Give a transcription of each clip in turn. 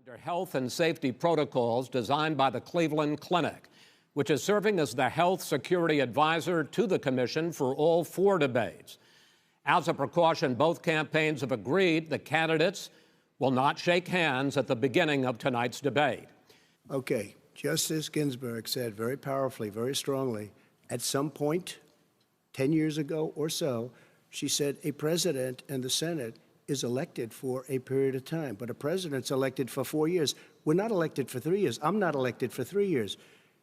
under health and safety protocols designed by the Cleveland Clinic, which is serving as the health security advisor to the commission for all 4 debates. As a precaution, both campaigns have agreed the candidates will not shake hands at the beginning of tonight's debate. Okay, Justice Ginsburg said very powerfully, very strongly, at some point, 10 years ago or so, she said a president and the Senate is elected for a period of time, but a president's elected for 4 years. We're not elected for 3 years. I'm not elected for 3 years.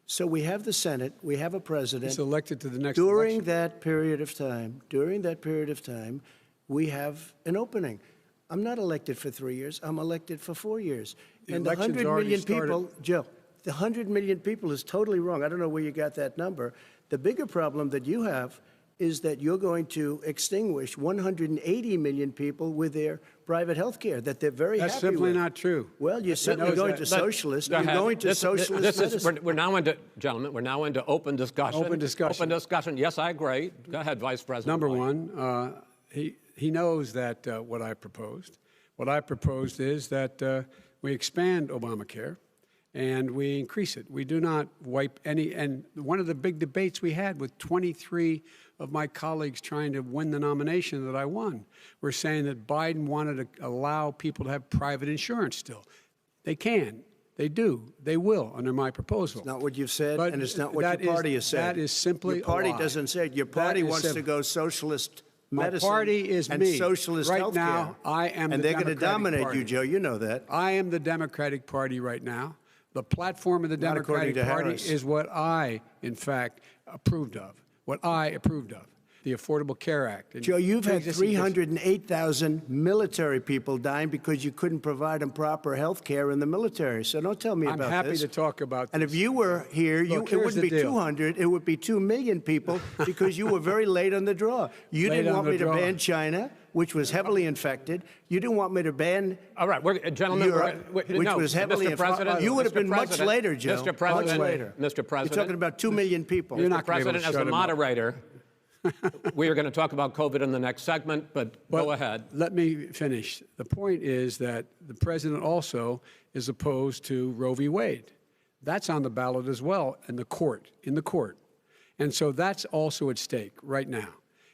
So we have the Senate, we have a president. He's elected to the next during election. that period of time, we have an opening. I'm not elected for 3 years. I'm elected for 4 years. And the 100 million people, Joe, the 100 million people is totally wrong. I don't know where you got that number. The bigger problem that you have is that you're going to extinguish 180 million people with their private health care that they're very happy with. That's simply not true. Well, you're certainly going to socialist. You're going to socialist medicine. We're now into, gentlemen, we're now into open discussion. Open discussion. Open discussion. Yes, I agree. Go ahead, Vice President. Number one, he knows that what I proposed. What I proposed is that we expand Obamacare and we increase it. We do not wipe any. And one of the big debates we had with 23 of my colleagues trying to win the nomination that I won were saying that Biden wanted to allow people to have private insurance still. They can. They do. They will under my proposal. It's not what you've said, but and it's not what your party has said. That is simply your party a lie. doesn't say it. Your party wants to go socialist medicine. My party is and me. Socialist right healthcare. Now, I am and the they're going to dominate party. you, Joe. You know that. I am the Democratic Party right now. The platform of the Democratic Party is what I, in fact, approved of. What I approved of. The Affordable Care Act. Joe, you've had 308,000 military people dying because you couldn't provide them proper health care in the military. So don't tell me about this. I'm happy to talk about this. And if you were here, it wouldn't be 200, it would be 2 million people because you were very late on the draw. You didn't want me to ban China, which was heavily infected. You didn't want me to ban all right, gentlemen, Europe, which was heavily infected. You would have been much later, Joe. Mr. President, much later. Mr. President. You're talking about 2 million people. You're not Mr. President, as the moderator, we are going to talk about COVID in the next segment, but go ahead. Let me finish. The point is that the president also is opposed to Roe v. Wade. That's on the ballot as well in the court. And so that's also at stake right now.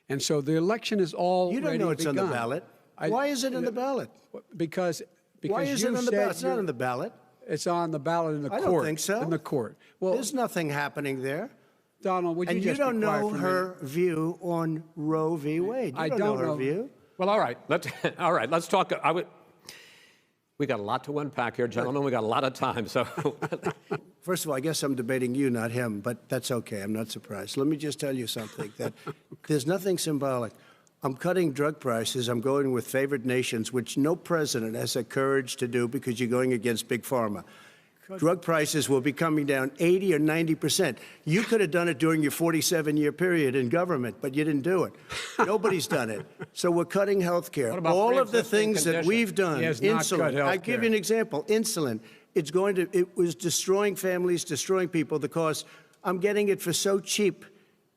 And so the election is already You don't know it's begun. on the ballot. Why is it on the ballot? Because why is it on the ballot? It's not on the ballot. It's on the ballot in the court. I don't think so. In the court. Well, there's nothing happening there. Donald, would you and just you don't be quiet know for a her view on Roe v. Wade. You I don't know her view. Well, all right. Let's talk. We got a lot to unpack here, gentlemen. We got a lot of time. So, first of all, I guess I'm debating you, not him, but that's okay. I'm not surprised. Let me just tell you something, that there's nothing symbolic. I'm cutting drug prices. I'm going with favored nations, which no president has the courage to do because you're going against Big Pharma. Drug prices will be coming down 80 or 90%. You could have done it during your 47-year period in government, but you didn't do it. Nobody's done it. So we're cutting health care. All of the things that we've done, insulin. I'll give you an example. Insulin. It was destroying families, destroying people. The cost. I'm getting it for so cheap.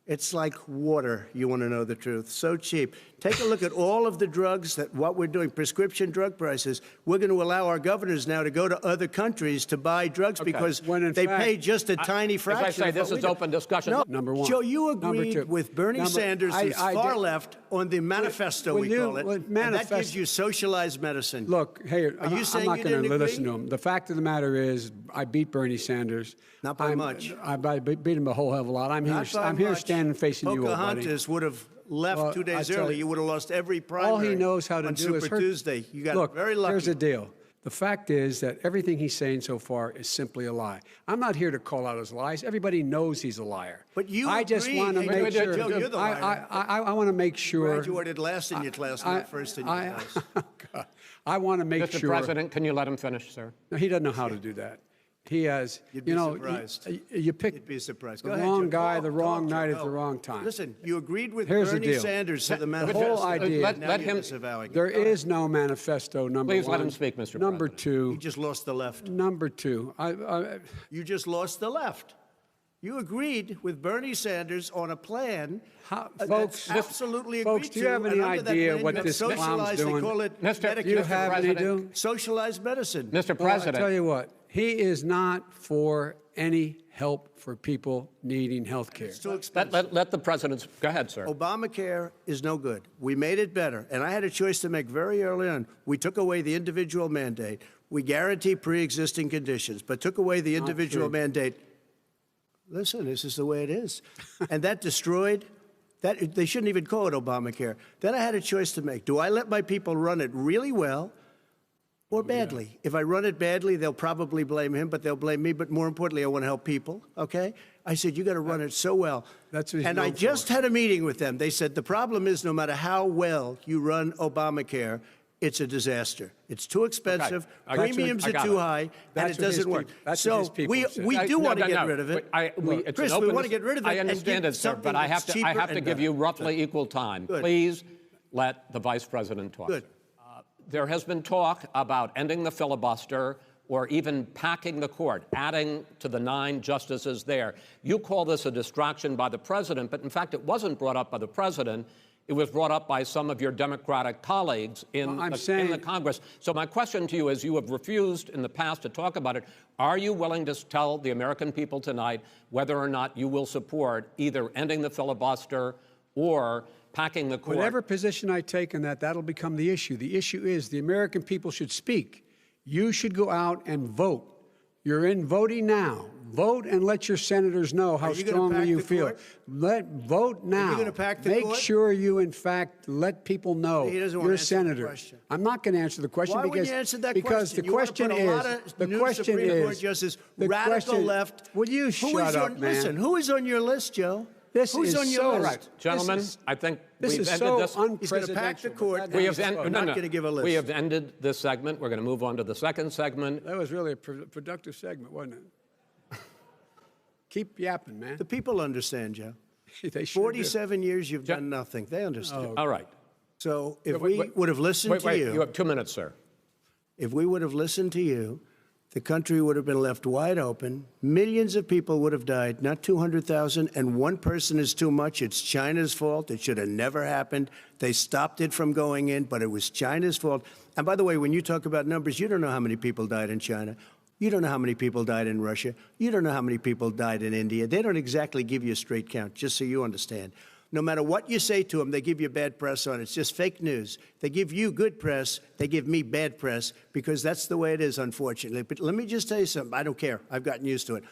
It's like water, you want to know the truth. So cheap. Take a look at all of the drugs what we're doing, prescription drug prices. We're going to allow our governors now to go to other countries to buy drugs because they pay just a tiny fraction. As I say, this is open discussion. No, Number one. Joe, you agreed with Bernie Sanders, who's far left, on the manifesto, we call it. And that gives you socialized medicine. Look, hey, I'm not going to listen to him. The fact of the matter is, I beat Bernie Sanders. Not by much. I beat him a whole hell of a lot. I'm here standing facing you, old buddy. Pocahontas would have left 2 days early. You would have lost every primary. All he knows how to do is Super Tuesday. You got Look, very lucky. Here's the deal. The fact is that everything he's saying so far is simply a lie. I'm not here to call out his lies. Everybody knows he's a liar. But you I just want to make sure. Joe, you're the liar. I want to make sure. You graduated last in your class, not first in your class. I want to make sure. Mr. President, can you let him finish, sir? No, he doesn't know how to do that. He has, You'd be surprised. You pick You'd be surprised. the wrong guy, the wrong night at the wrong time. Listen, you agreed with Here's Bernie the deal. Sanders to the The manifesto. whole idea. Let him. There is no manifesto. Number Please one. let him speak, Mr. Number President. two. You just lost the left. Number two. You just lost the left. You agreed with Bernie Sanders on a plan. Folks, absolutely agreed folks, do you have to, any and under that idea plan, what you have this clown's socialized, doing? They call it Mr. Do you Mr. have any President. do? socialized medicine. Mr. Well, I President, tell you what, he is not for any help for people needing health care. It's too expensive. let the president go ahead, sir. Obamacare is no good. We made it better, and I had a choice to make very early on. We took away the individual mandate. We guarantee pre-existing conditions, but took away the individual mandate. Listen, this is the way it is. And that destroyed, that they shouldn't even call it Obamacare. Then I had a choice to make. Do I let my people run it really well or badly? Yeah. If I run it badly, they'll probably blame him, but they'll blame me. But more importantly, I want to help people, okay? I said, you got to run it so well. That's what and I just had a meeting with them. They said, the problem is no matter how well you run Obamacare, it's a disaster. It's too expensive. Okay. Premiums are too high, and it doesn't work. So we do want to get rid of it. Chris, we want to get rid of it. I understand it, sir, but I have to give you roughly equal time. Good. Please let the vice president talk. Good. There has been talk about ending the filibuster or even packing the court, adding to the 9 justices there. You call this a distraction by the president, but in fact, it wasn't brought up by the president. It was brought up by some of your Democratic colleagues in the Congress. So my question to you is, you have refused in the past to talk about it. Are you willing to tell the American people tonight whether or not you will support either ending the filibuster or packing the court? Whatever position I take on that, that'll become the issue. The issue is the American people should speak. You should go out and vote. You're in voting now. Vote and let your senators know how strongly you feel. Vote now. Are you going to pack the Make court? sure you, in fact, let people know you're a senator. I'm not going to answer the question Why wouldn't you answer that because question? the question is radical left. Will you shut up, man? Listen, who is on your list, Joe? Who's on your list? Right, gentlemen, I think this we've is ended so this. He's going to pack the court. We're not going to give a list. We have ended this segment. We're going to move on to the second segment. That was really a productive segment, wasn't it? Keep yapping, man. The people understand, Joe. They sure 47 years you've done nothing. They understand. All right. So if we would have listened to you. You have 2 minutes, sir. If we would have listened to you, the country would have been left wide open. Millions of people would have died, not 200,000, and one person is too much. It's China's fault. It should have never happened. They stopped it from going in, but it was China's fault. And by the way, when you talk about numbers, you don't know how many people died in China. You don't know how many people died in Russia. You don't know how many people died in India. They don't exactly give you a straight count, just so you understand. No matter what you say to them, they give you bad press on it. It's just fake news. They give you good press. They give me bad press because that's the way it is, unfortunately. But let me just tell you something. I don't care. I've gotten used to it.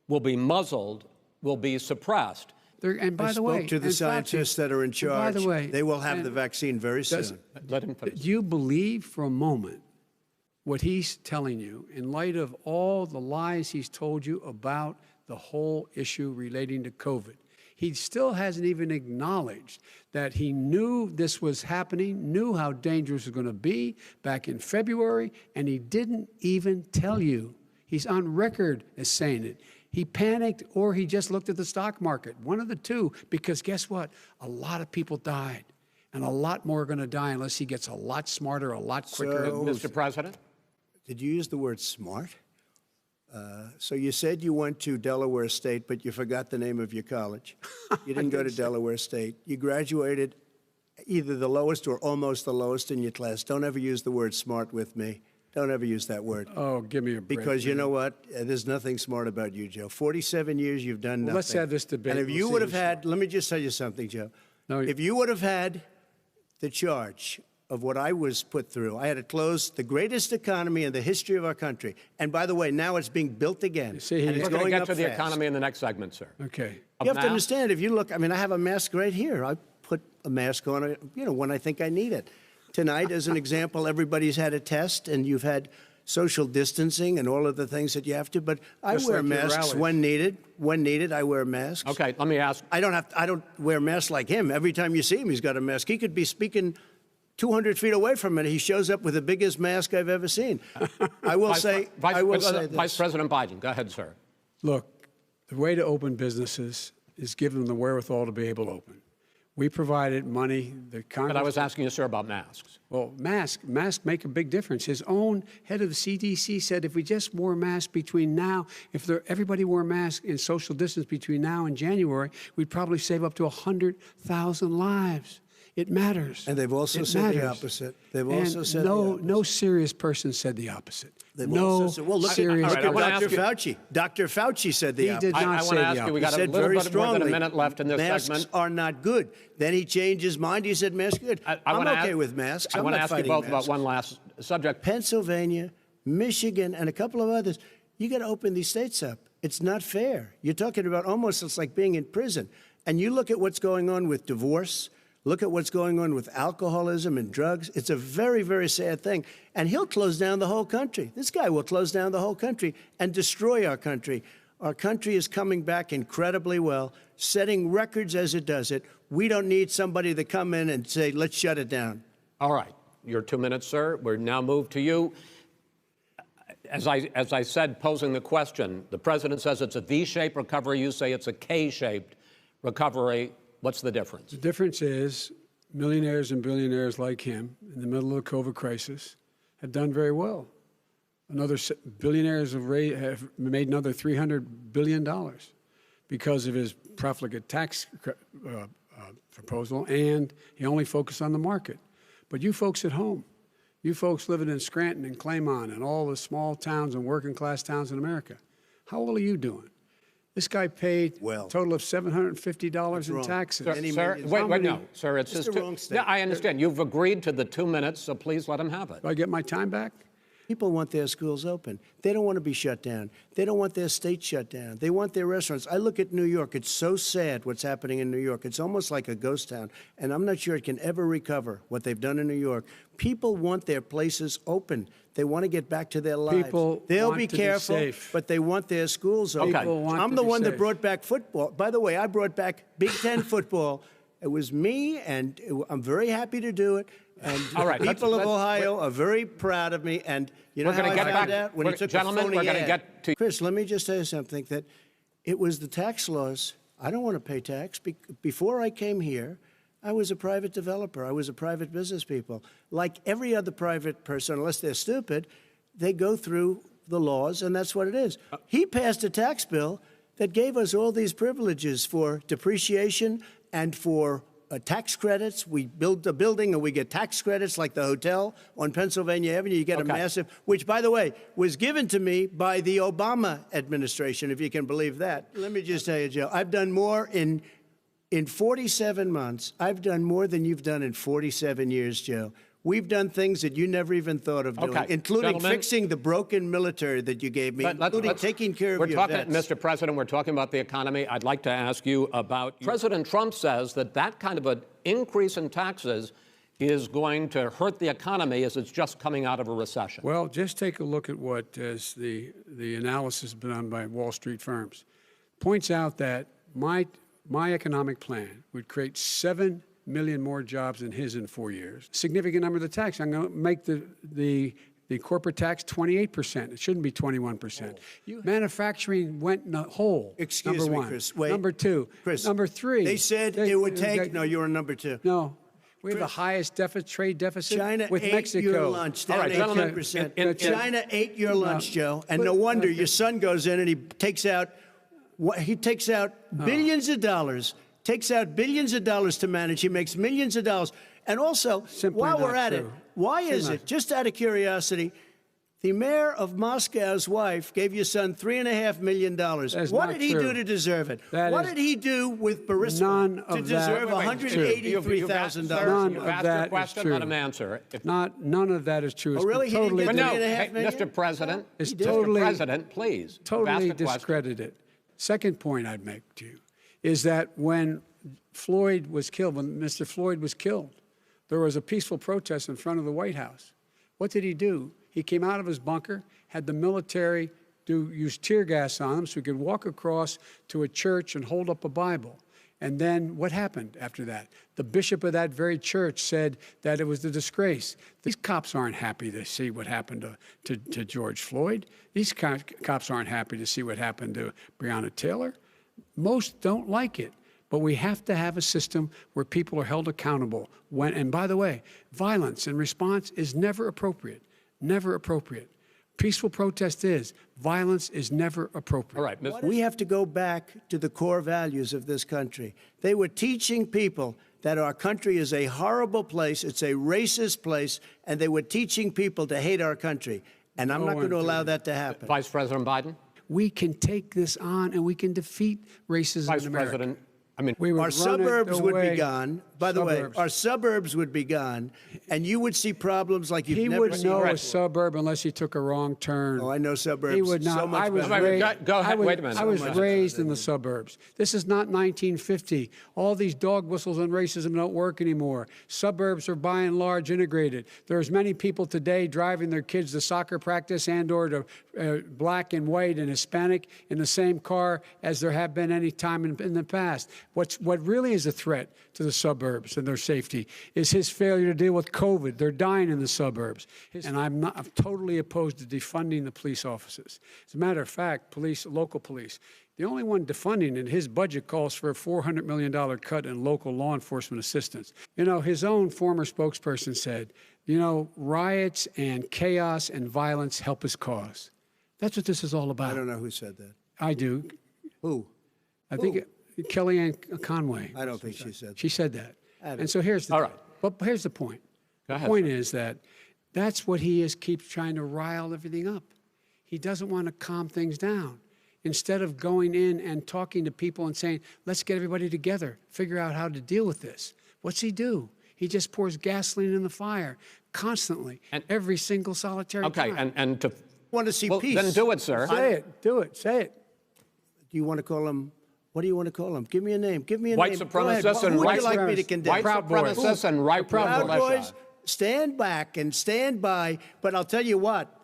Will be muzzled, will be suppressed. And by I the way, spoke to the scientists that are in charge. By the way, they will have the vaccine very soon. Let him finish. Do you believe for a moment what he's telling you in light of all the lies he's told you about the whole issue relating to COVID? He still hasn't even acknowledged that he knew this was happening, knew how dangerous it was going to be back in February, and he didn't even tell you. He's on record as saying it. He panicked or he just looked at the stock market, one of the two, because guess what? A lot of people died, and a lot more are going to die unless he gets a lot smarter, a lot quicker. Mr. President? Did you use the word smart? So you said you went to Delaware State, but you forgot the name of your college. You didn't go to Delaware State. You graduated either the lowest or almost the lowest in your class. Don't ever use the word smart with me. Don't ever use that word. Oh, give me a break. Because you know what? There's nothing smart about you, Joe. 47 years, you've done nothing. Let's have this debate. And if you would have had, let me just tell you something, Joe. No, if you would have had the charge of what I was put through, I had to close the greatest economy in the history of our country. And by the way, now it's being built again. See, and it's We're going to going get up to the fast. economy in the next segment, sir. Okay. You have to understand, if you look, I mean, I have a mask right here. I put a mask on, when I think I need it. Tonight, as an example, everybody's had a test, and you've had social distancing and all of the things that you have to. But I Just wear like your masks rallies. when needed. When needed, I wear masks. Okay, let me ask. I don't wear masks like him. Every time you see him, he's got a mask. He could be speaking 200 feet away from it. He shows up with the biggest mask I've ever seen. I will say this. Vice President Biden, go ahead, sir. Look, the way to open businesses is give them the wherewithal to be able to open. We provided money. The Congress. But I was asking you, sir, about masks. Well, masks make a big difference. His own head of the CDC said if we just wore masks between now, everybody wore masks in social distance between now and January, we'd probably save up to 100,000 lives. It matters. And they've also said the opposite. They've also said no serious person said the opposite. They've No also said, well, look serious at I wanna Dr. ask you- Fauci. Dr. Fauci said the He opposite. did not I say want to the ask you, we opposite. got a said little very bit more than strongly, a minute left in this masks segment. are not good. Then he changed his mind. He said masks are good. I'm wanna okay ask- with masks. I I'm want to not ask you fighting both about masks. one last subject. Pennsylvania, Michigan, and a couple of others. You got to open these states up. It's not fair. You're talking about almost it's like being in prison. And you look at what's going on with divorce. Look at what's going on with alcoholism and drugs. It's a very, very sad thing. And he'll close down the whole country. This guy will close down the whole country and destroy our country. Our country is coming back incredibly well, setting records as it does it. We don't need somebody to come in and say, let's shut it down. All right. Your 2 minutes, sir. We're now moved to you. As I said, posing the question, the president says it's a V-shaped recovery. You say it's a K-shaped recovery. What's the difference? The difference is millionaires and billionaires like him in the middle of the COVID crisis have done very well. Billionaires have made another $300 billion because of his profligate tax proposal, and he only focused on the market. But you folks at home, you folks living in Scranton and Claymont and all the small towns and working class towns in America, how well are you doing? This guy paid a total of $750 in taxes. Sir, wait, no, sir, it's It's just the wrong state. Yeah, I understand. You've agreed to the 2 minutes, so please let him have it. Do I get my time back? People want their schools open. They don't want to be shut down. They don't want their state shut down. They want their restaurants. I look at New York. It's so sad what's happening in New York. It's almost like a ghost town. And I'm not sure it can ever recover what they've done in New York. People want their places open. They want to get back to their lives. They'll want be to careful, safe. but they want their schools open. People want I'm to the be one that safe. brought back football. By the way, I brought back Big Ten football. It was me, and I'm very happy to do it. And All right, people of Ohio are very proud of me. And you know We're how gonna I get found back- out? When he took gentlemen, a phony we're gonna ad. get to- Chris, let me just tell you something, that it was the tax laws. I don't want to pay tax. Before I came here, I was a private developer. I was a private business people. Like every other private person, unless they're stupid, they go through the laws, and that's what it is. He passed a tax bill that gave us all these privileges for depreciation and for tax credits. We build a building and we get tax credits, like the hotel on Pennsylvania Avenue. You get a massive, which, by the way, was given to me by the Obama administration, if you can believe that. Let me just tell you, Joe, I've done more in 47 months. I've done more than you've done in 47 years, Joe. We've done things that you never even thought of doing, including Gentlemen, fixing the broken military that you gave me, including taking care of your vets. Mr. President, we're talking about the economy. I'd like to ask you about President Trump says that kind of an increase in taxes is going to hurt the economy as it's just coming out of a recession. Well, just take a look at what is the analysis done by Wall Street firms. Points out that my economic plan would create 7 million more jobs than his in 4 years. Significant number of the tax. I'm going to make the corporate tax 28%. It shouldn't be 21%. Manufacturing went in the hole. Excuse number me, one. Chris. Wait. Number two. Chris. Number three. They said it would take. No, you were number two. No. We have the highest trade deficit China with ate Mexico. your lunch, down 18%. China ate your lunch, Joe, and no wonder your son goes in and he takes out billions of dollars. Takes out billions of dollars to manage. He makes millions of dollars. And also, while we're at it, why is it, just out of curiosity, the mayor of Moscow's wife gave your son $3.5 million. What did he do to deserve it? What did he do with Burisma to deserve $183,000? You've asked your question, let him answer. None of that is true. Oh, really? He didn't get $3.5 million? Mr. President, totally, Mr. President, please. Totally discredited. Second point I'd make to you is that when Mr. Floyd was killed, there was a peaceful protest in front of the White House. What did he do? He came out of his bunker, had the military use tear gas on him so he could walk across to a church and hold up a Bible. And then what happened after that? The bishop of that very church said that it was a disgrace. These cops aren't happy to see what happened to George Floyd. These cops aren't happy to see what happened to Breonna Taylor. Most don't like it. But we have to have a system where people are held accountable. And by the way, violence in response is never appropriate. Never appropriate. Peaceful protest is. Violence is never appropriate. All right, Ms. We have to go back to the core values of this country. They were teaching people that our country is a horrible place, it's a racist place, and they were teaching people to hate our country. And I'm not going to allow that to happen. Vice President Biden? We can take this on and we can defeat racism Vice in America. President, I mean, Our suburbs would be gone. By the way, our suburbs would be gone, and you would see problems like you've He never would seen. know a suburb unless he took a wrong turn. Oh, I know suburbs. He would not. So much I was better. raised, Go ahead. Wait a minute. I was So much raised in the suburbs. This is not 1950. All these dog whistles on racism don't work anymore. Suburbs are by and large integrated. There's many people today driving their kids to soccer practice and or to black and white and Hispanic in the same car as there have been any time in the past. What really is a threat to the suburbs and their safety is his failure to deal with COVID. They're dying in the suburbs. And I'm totally opposed to defunding the police offices. As a matter of fact, local police, the only one defunding it, his budget calls for a $400 million cut in local law enforcement assistance. You know, his own former spokesperson said, you know, riots and chaos and violence help his cause. That's what this is all about. I don't know who said that. I do. Who? I think Kellyanne Conway. I don't think she said that. She said that. And so here's the All right. But here's the point. Go ahead, The point sir. is that that's what he is, keeps trying to rile everything up. He doesn't want to calm things down. Instead of going in and talking to people and saying, let's get everybody together, figure out how to deal with this. What's he do? He just pours gasoline in the fire constantly, every single solitary time. okay, and to Want to see well, peace? then do it, sir. Say it. Do it. Say it. Do you want to call him? What do you want to call him? Give me a name. Give me a White name. Go ahead. supremacists Who and would white you like me to supremacists. condemn? White Proud Boys. supremacists and right Proud militia. Boys, stand back and stand by. But I'll tell you what.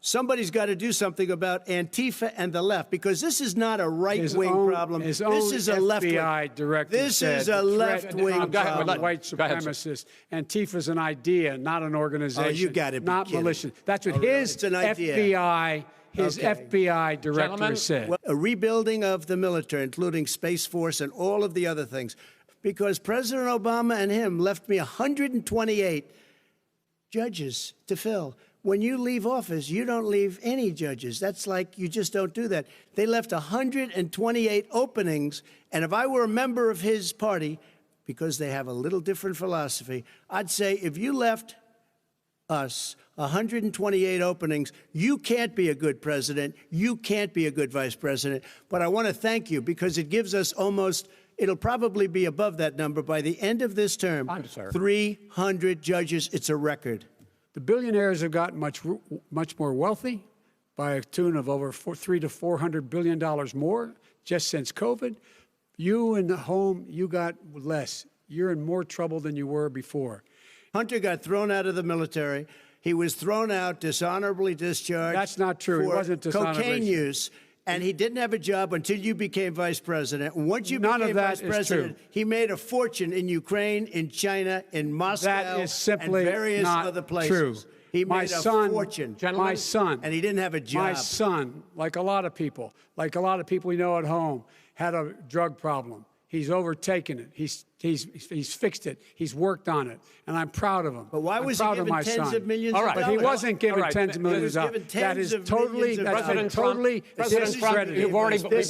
Somebody's got to do something about Antifa and the left, because this is not a right-wing problem. His This own is a left-wing. FBI director This said is a the threat left-wing of problem. white Go ahead, sir. supremacists. Antifa's an idea, not an organization. Oh, you gotta be not kidding. militia. That's what Oh, really? his It's an idea. FBI director Gentlemen, said. Well, a rebuilding of the military, including Space Force and all of the other things, because President Obama and him left me 128 judges to fill. When you leave office, you don't leave any judges. That's like you just don't do that. They left 128 openings, and if I were a member of his party, because they have a little different philosophy, I'd say if you left us 128 openings, you can't be a good president, you can't be a good vice president. But I want to thank you, because it gives us almost, it'll probably be above that number by the end of this term. Time, sir. 300 judges. It's a record. The billionaires have gotten much more wealthy by a tune of over $300 to $400 billion more just since COVID. You in the home, you got less. You're in more trouble than you were before. Hunter got thrown out of the military. He was thrown out, dishonorably discharged. That's not true. He for wasn't dishonorably cocaine discharged. use. And he didn't have a job until you became vice president. And once you None of became that vice is president, true. he made a fortune in Ukraine, in China, in Moscow, That is simply and various not other places. true. He My made a son, fortune. My son, and he didn't have a job. My son, like a lot of people we know at home, had a drug problem. He's overtaken it. He's fixed it. He's worked on it, and I'm proud of him. But why was he proud of given my tens son. of millions All of right. But he dollars? wasn't given All right. tens of millions He was of given dollars. That tens is of totally, millions of that's dollars. been totally President Trump, discredited. you've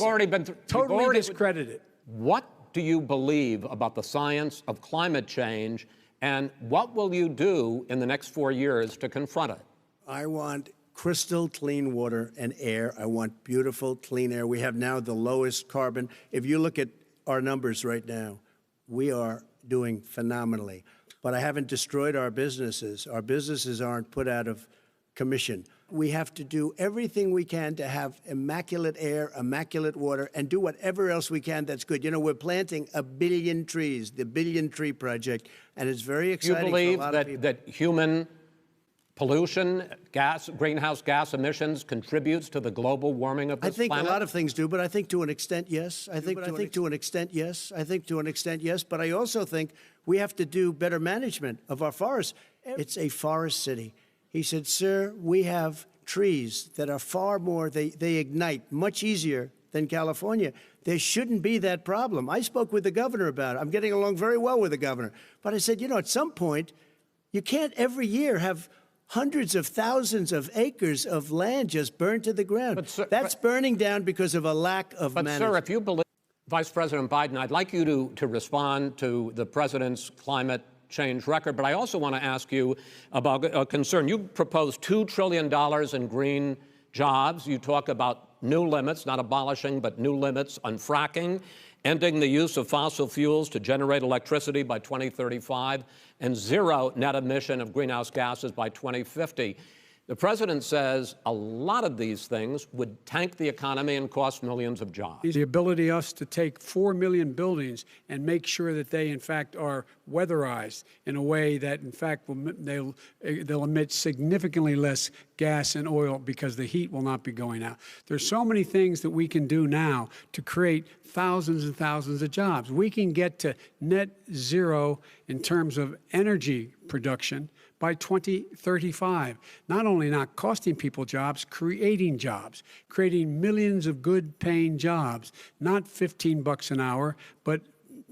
already been Totally discredited. What do you believe about the science of climate change, and what will you do in the next 4 years to confront it? I want crystal clean water and air. I want beautiful, clean air. We have now the lowest carbon. If you look at our numbers right now, we are doing phenomenally. But I haven't destroyed our businesses. Our businesses aren't put out of commission. We have to do everything we can to have immaculate air, immaculate water, and do whatever else we can that's good. You know, we're planting 1 billion trees, the Billion Tree Project, and it's very Do you exciting believe for a lot of people. that human pollution, greenhouse gas emissions contributes to the global warming of this I think planet? a lot of things do, but I think to an extent, yes. I think to an extent, yes. But I also think we have to do better management of our forests. It's a forest city. He said, sir, we have trees that are far more, they ignite much easier than California. There shouldn't be that problem. I spoke with the governor about it. I'm getting along very well with the governor. But I said, you know, at some point, you can't every year have hundreds of thousands of acres of land just burned to the ground. But, sir, that's burning down because of a lack of but management. sir, if you believe Vice President Biden, I'd like you to respond to the president's climate change record, but I also want to ask you about a concern. You proposed $2 trillion in green jobs. You talk about new limits, not abolishing, but new limits on fracking, ending the use of fossil fuels to generate electricity by 2035, and zero net emission of greenhouse gases by 2050. The president says a lot of these things would tank the economy and cost millions of jobs. The ability us to take 4 million buildings and make sure that they, in fact, are weatherized in a way that, in fact, they'll emit significantly less gas and oil because the heat will not be going out. There's so many things that we can do now to create thousands and thousands of jobs. We can get to net zero in terms of energy production by 2035, not only not costing people jobs, creating millions of good-paying jobs, not $15 an hour, but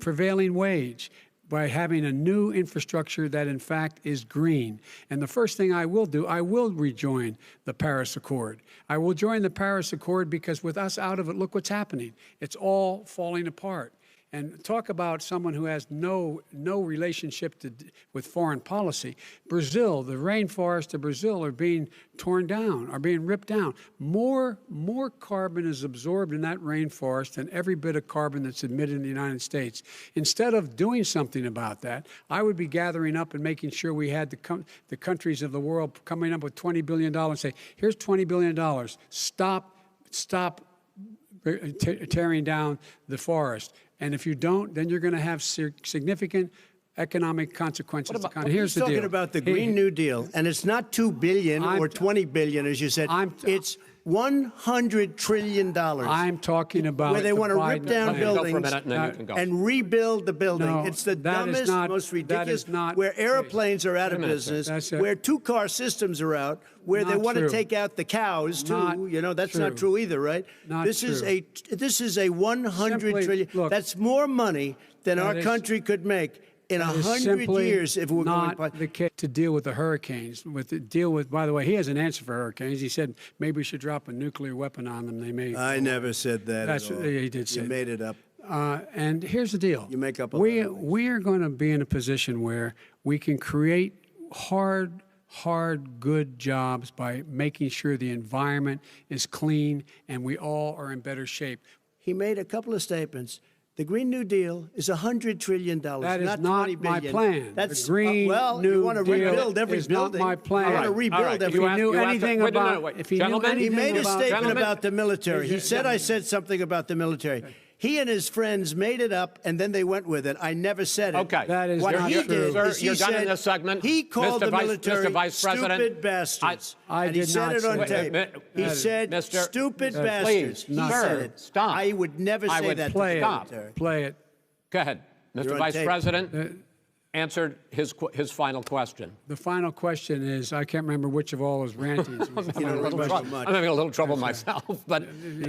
prevailing wage, by having a new infrastructure that, in fact, is green. And the first thing I will do, I will rejoin the Paris Accord. I will join the Paris Accord because with us out of it, look what's happening. It's all falling apart. And talk about someone who has no relationship with foreign policy. Brazil, the rainforests of Brazil are being torn down, are being ripped down. More carbon is absorbed in that rainforest than every bit of carbon that's emitted in the United States. Instead of doing something about that, I would be gathering up and making sure we had the countries of the world coming up with $20 billion and say, here's $20 billion. Stop tearing down the forest. And if you don't, then you're going to have significant economic consequences. Here's the deal. He's talking about the Green New Deal, and it's not $2 billion or $20 billion, as you said. It's $100 trillion. I'm talking about where they want to rip down buildings and rebuild the building. No, it's the dumbest, most ridiculous. Where airplanes are out of business, where two-car systems are out, where they want to take out the cows too. You know, that's not true either, right? This is a $100 trillion. Look, that's more money than our country could make in 100 years if we're not going the case to deal with the hurricanes. By the way, he has an answer for hurricanes. He said maybe we should drop a nuclear weapon on them. They may. I never said that. That's at all. He did say. You made it up. And here's the deal. You make up. We are going to be in a position where we can create hard, good jobs by making sure the environment is clean and we all are in better shape. He made a couple of statements. The Green New Deal is $100 trillion, that is not $20 billion. My plan. That's the Green New you want to Deal rebuild every is building. Not my plan. I want to rebuild every. If he knew anything about, if he knew anything he made a about, statement about the military. He said I said something about the military. He and his friends made it up, and then they went with it. I never said it. Okay. That is what not he true. did is he You're done in said this segment. he called the military Mr. Vice President, stupid bastards. I and he did said not it on say tape. that. He said Mr. stupid Please, bastards. He sir, said it. stop. I would never I say would that play to the it. military. Play it. Go ahead. You're Mr. on Vice tape. President answered his final question. The final question is, I can't remember which of all his rantings. I'm having a little trouble myself. But,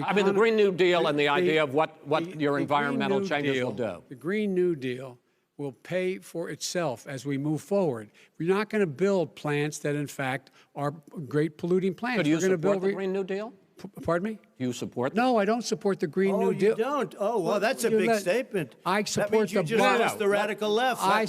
I mean, the Green New Deal and the idea of what your environmental changes will do. The Green New Deal will pay for itself as we move forward. We're not going to build plants that, in fact, are great polluting plants. So do you We're going to support build the Green New Deal? Pardon me? Do you support No, I don't support the Green New Deal. Oh, you don't? Oh, well, that's a big statement. I that support means you the just lost the radical left. I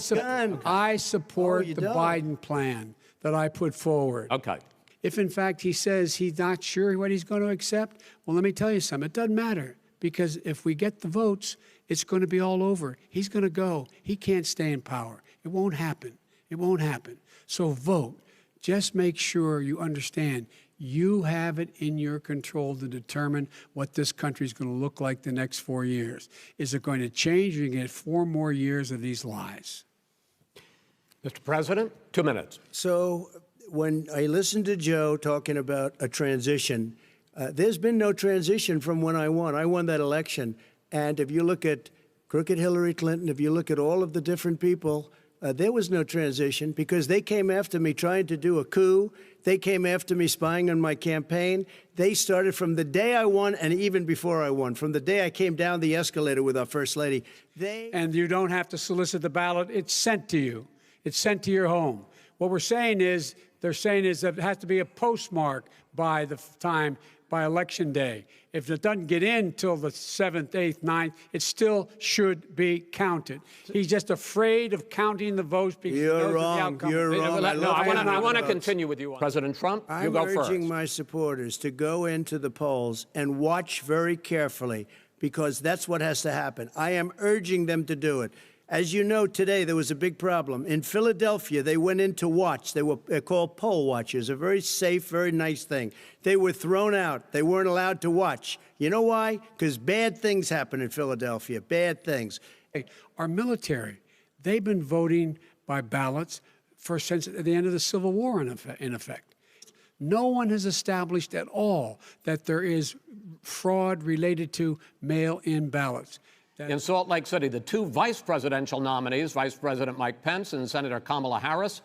support you the don't. Biden plan that I put forward. Okay. If, in fact, he says he's not sure what he's going to accept, well, let me tell you something. It doesn't matter, because if we get the votes, it's going to be all over. He's going to go. He can't stay in power. It won't happen. It won't happen. So vote. Just make sure you understand you have it in your control to determine what this country is going to look like the next 4 years. Is it going to change, or are you going to get 4 more years of these lies? Mr. President, 2 minutes. So when I listened to Joe talking about a transition, there's been no transition from when I won. I won that election. And if you look at crooked Hillary Clinton, if you look at all of the different people, There was no transition because they came after me trying to do a coup. They came after me spying on my campaign. They started from the day I won and even before I won, from the day I came down the escalator with our First Lady. And you don't have to solicit the ballot. It's sent to you. It's sent to your home. What we're saying is, they're saying is that it has to be a postmark by the time, by Election Day. If it doesn't get in till the 7th, 8th, 9th, it still should be counted. He's just afraid of counting the votes because he knows wrong. the outcome. You're wrong. I want to continue with you. President Trump, you go first. I'm urging my supporters to go into the polls and watch very carefully because that's what has to happen. I am urging them to do it. As you know, today there was a big problem. In Philadelphia, they went in to watch. They were called poll watchers, a very safe, very nice thing. They were thrown out. They weren't allowed to watch. You know why? Because bad things happen in Philadelphia, bad things. Our military, they've been voting by ballots since the end of the Civil War, in effect. No one has established at all that there is fraud related to mail-in ballots. In Salt Lake City, the two vice presidential nominees, Vice President Mike Pence and Senator Kamala Harris,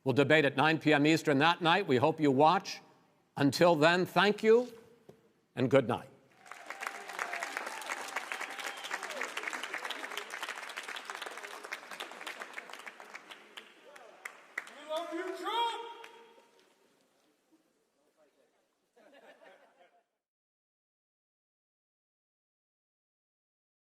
will debate at 9 p.m. Eastern that night. We hope you watch. Until then, thank you and good night.